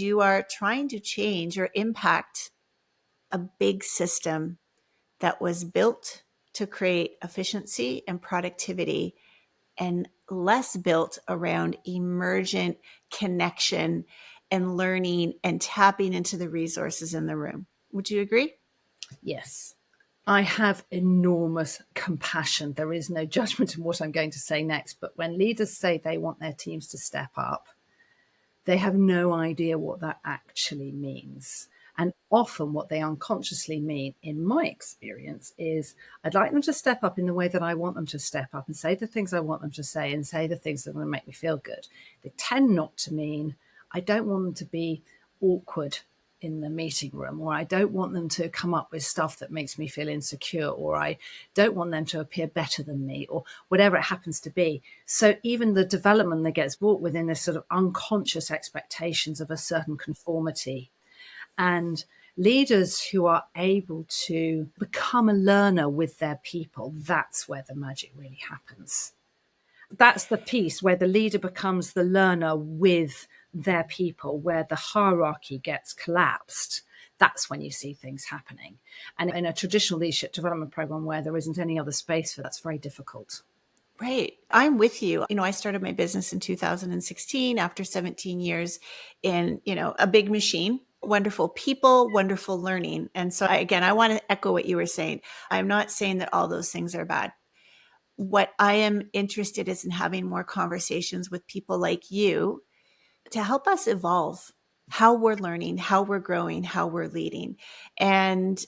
You are trying to change or impact a big system that was built to create efficiency and productivity and less built around emergent connection and learning and tapping into the resources in the room. Would you agree? Yes. I have enormous compassion. There is no judgment in what I'm going to say next. But when leaders say they want their teams to step up, they have no idea what that actually means. And often what they unconsciously mean, in my experience, is I'd like them to step up in the way that I want them to step up and say the things I want them to say and say the things that are going to make me feel good. They tend not to mean I don't want them to be awkward in the meeting room, or I don't want them to come up with stuff that makes me feel insecure, or I don't want them to appear better than me, or whatever it happens to be. So even the development that gets brought within this sort of unconscious expectations of a certain conformity, and leaders who are able to become a learner with their people, that's where the magic really happens. That's the piece where the leader becomes the learner with their people, where the hierarchy gets collapsed. That's when you see things happening. And in a traditional leadership development program where there isn't any other space for that's very difficult. Right. I'm with you. I started my business in 2016 after 17 years in, a big machine, wonderful people, wonderful learning. And so I want to echo what you were saying. I'm not saying that all those things are bad. What I am interested is in having more conversations with people like you to help us evolve how we're learning, how we're growing, how we're leading. And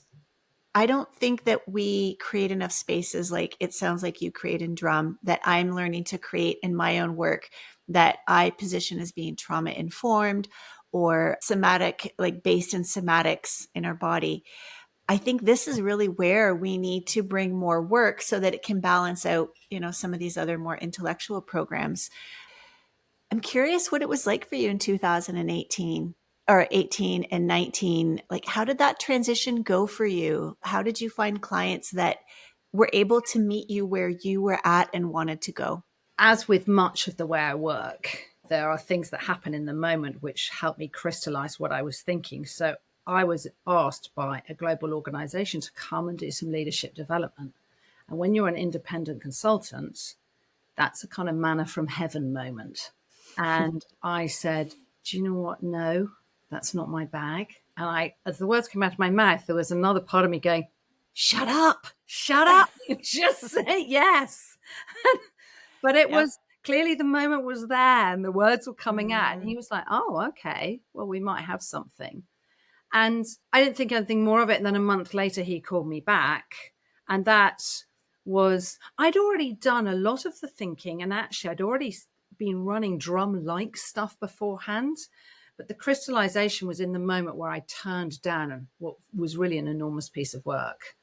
I don't think that we create enough spaces like it sounds like you create in Drum that I'm learning to create in my own work that I position as being trauma informed or somatic, like based in somatics in our body. I think this is really where we need to bring more work so that it can balance out, some of these other more intellectual programs. I'm curious what it was like for you in 2018 or 18 and 19. Like, how did that transition go for you? How did you find clients that were able to meet you where you were at and wanted to go? As with much of the way I work, there are things that happen in the moment which help me crystallize what I was thinking. So I was asked by a global organization to come and do some leadership development. And when you're an independent consultant, that's a kind of manna from heaven moment. And I said, do you know what? No, that's not my bag. And as the words came out of my mouth, there was another part of me going, shut up, just say yes. But it was clearly the moment was there and the words were coming out. And he was like, oh, okay, well, we might have something. And I didn't think anything more of it. And then a month later, he called me back. And that was, I'd already done a lot of the thinking. And actually, I'd already been running Drum-like stuff beforehand. But the crystallization was in the moment where I turned down what was really an enormous piece of work.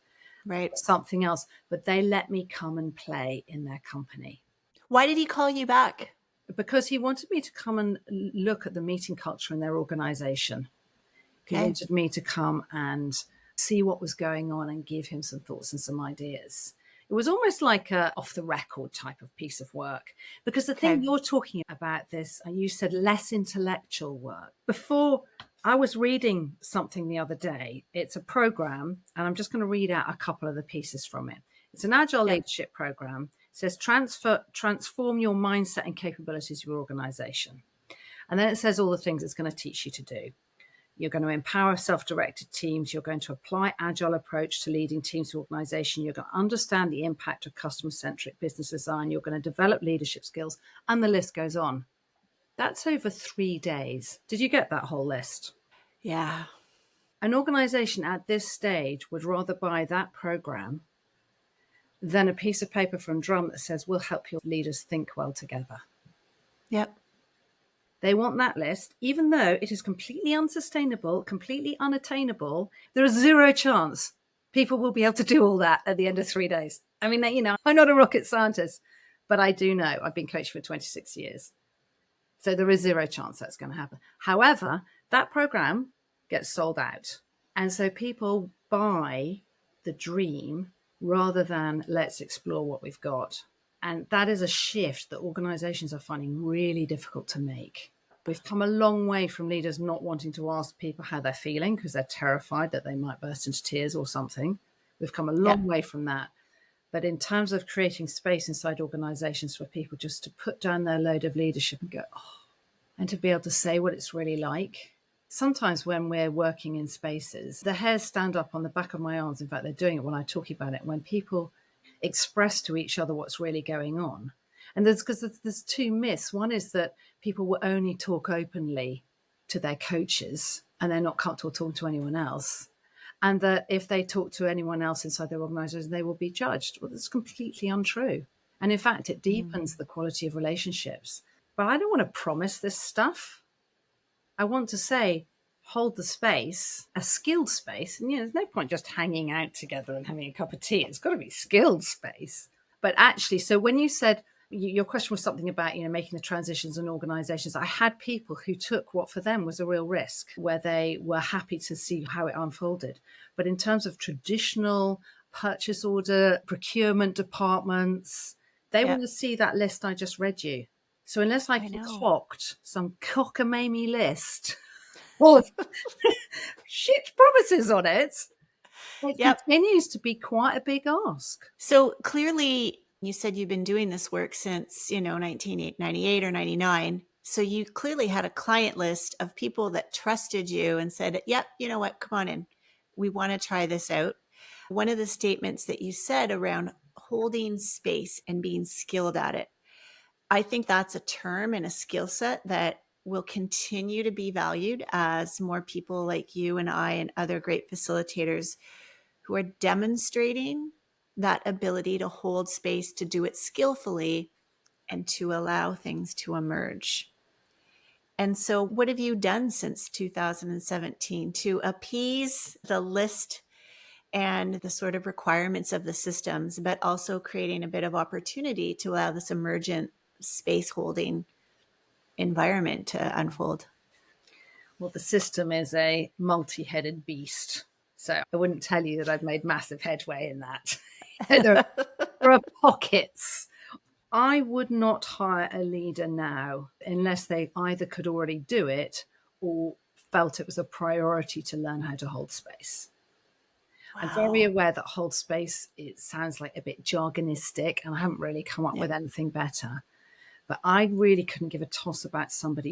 Right. Something else. But they let me come and play in their company. Why did he call you back? Because he wanted me to come and look at the meeting culture in their organization. He wanted me to come and see what was going on and give him some thoughts and some ideas. It was almost like a off the record type of piece of work, because the thing you're talking about this, and you said less intellectual work. Before, I was reading something the other day. It's a program, and I'm just going to read out a couple of the pieces from it. It's an agile leadership program. It says transform your mindset and capabilities of your organization. And then it says all the things it's going to teach you to do. You're going to empower self-directed teams. You're going to apply agile approach to leading teams to organization. You're going to understand the impact of customer-centric business design. You're going to develop leadership skills, and the list goes on. That's over 3 days. Did you get that whole list? Yeah. An organization at this stage would rather buy that program than a piece of paper from Drum that says, we'll help your leaders think well together. Yep. They want that list, even though it is completely unsustainable, completely unattainable. There is zero chance people will be able to do all that at the end of 3 days. I mean, I'm not a rocket scientist, but I do know I've been coached for 26 years. So there is zero chance that's going to happen. However, that program gets sold out. And so people buy the dream rather than let's explore what we've got. And that is a shift that organizations are finding really difficult to make. We've come a long way from leaders not wanting to ask people how they're feeling because they're terrified that they might burst into tears or something. We've come a Yeah. long way from that. But in terms of creating space inside organizations for people just to put down their load of leadership and go, oh, and to be able to say what it's really like. Sometimes when we're working in spaces, the hairs stand up on the back of my arms. In fact, they're doing it when I talk about it. When people express to each other what's really going on. And there's two myths. One is that people will only talk openly to their coaches and they're not comfortable talking to anyone else. And that if they talk to anyone else inside their organization, they will be judged. Well, that's completely untrue. And in fact, it deepens the quality of relationships. But I don't want to promise this stuff. I want to say, hold the space, a skilled space. And there's no point just hanging out together and having a cup of tea. It's got to be skilled space. But actually, so when you said, your question was something about, making the transitions in organizations. I had people who took what for them was a real risk, where they were happy to see how it unfolded. But in terms of traditional purchase order, procurement departments, they want to see that list I just read you. So unless I concoct some cockamamie list of shit promises on it, continues to be quite a big ask. So clearly, you said you've been doing this work since, 1998 or 99. So you clearly had a client list of people that trusted you and said, yep, you know what, come on in. We want to try this out. One of the statements that you said around holding space and being skilled at it, I think that's a term and a skill set that will continue to be valued as more people like you and I and other great facilitators who are demonstrating that ability to hold space, to do it skillfully, and to allow things to emerge. And so, what have you done since 2017 to appease the list and the sort of requirements of the systems, but also creating a bit of opportunity to allow this emergent space holding environment to unfold? Well, the system is a multi-headed beast. So I wouldn't tell you that I've made massive headway in that. There are pockets. I would not hire a leader now unless they either could already do it or felt it was a priority to learn how to hold space. Wow. I'm very aware that hold space, it sounds like a bit jargonistic, and I haven't really come up with anything better. But I really couldn't give a toss about somebody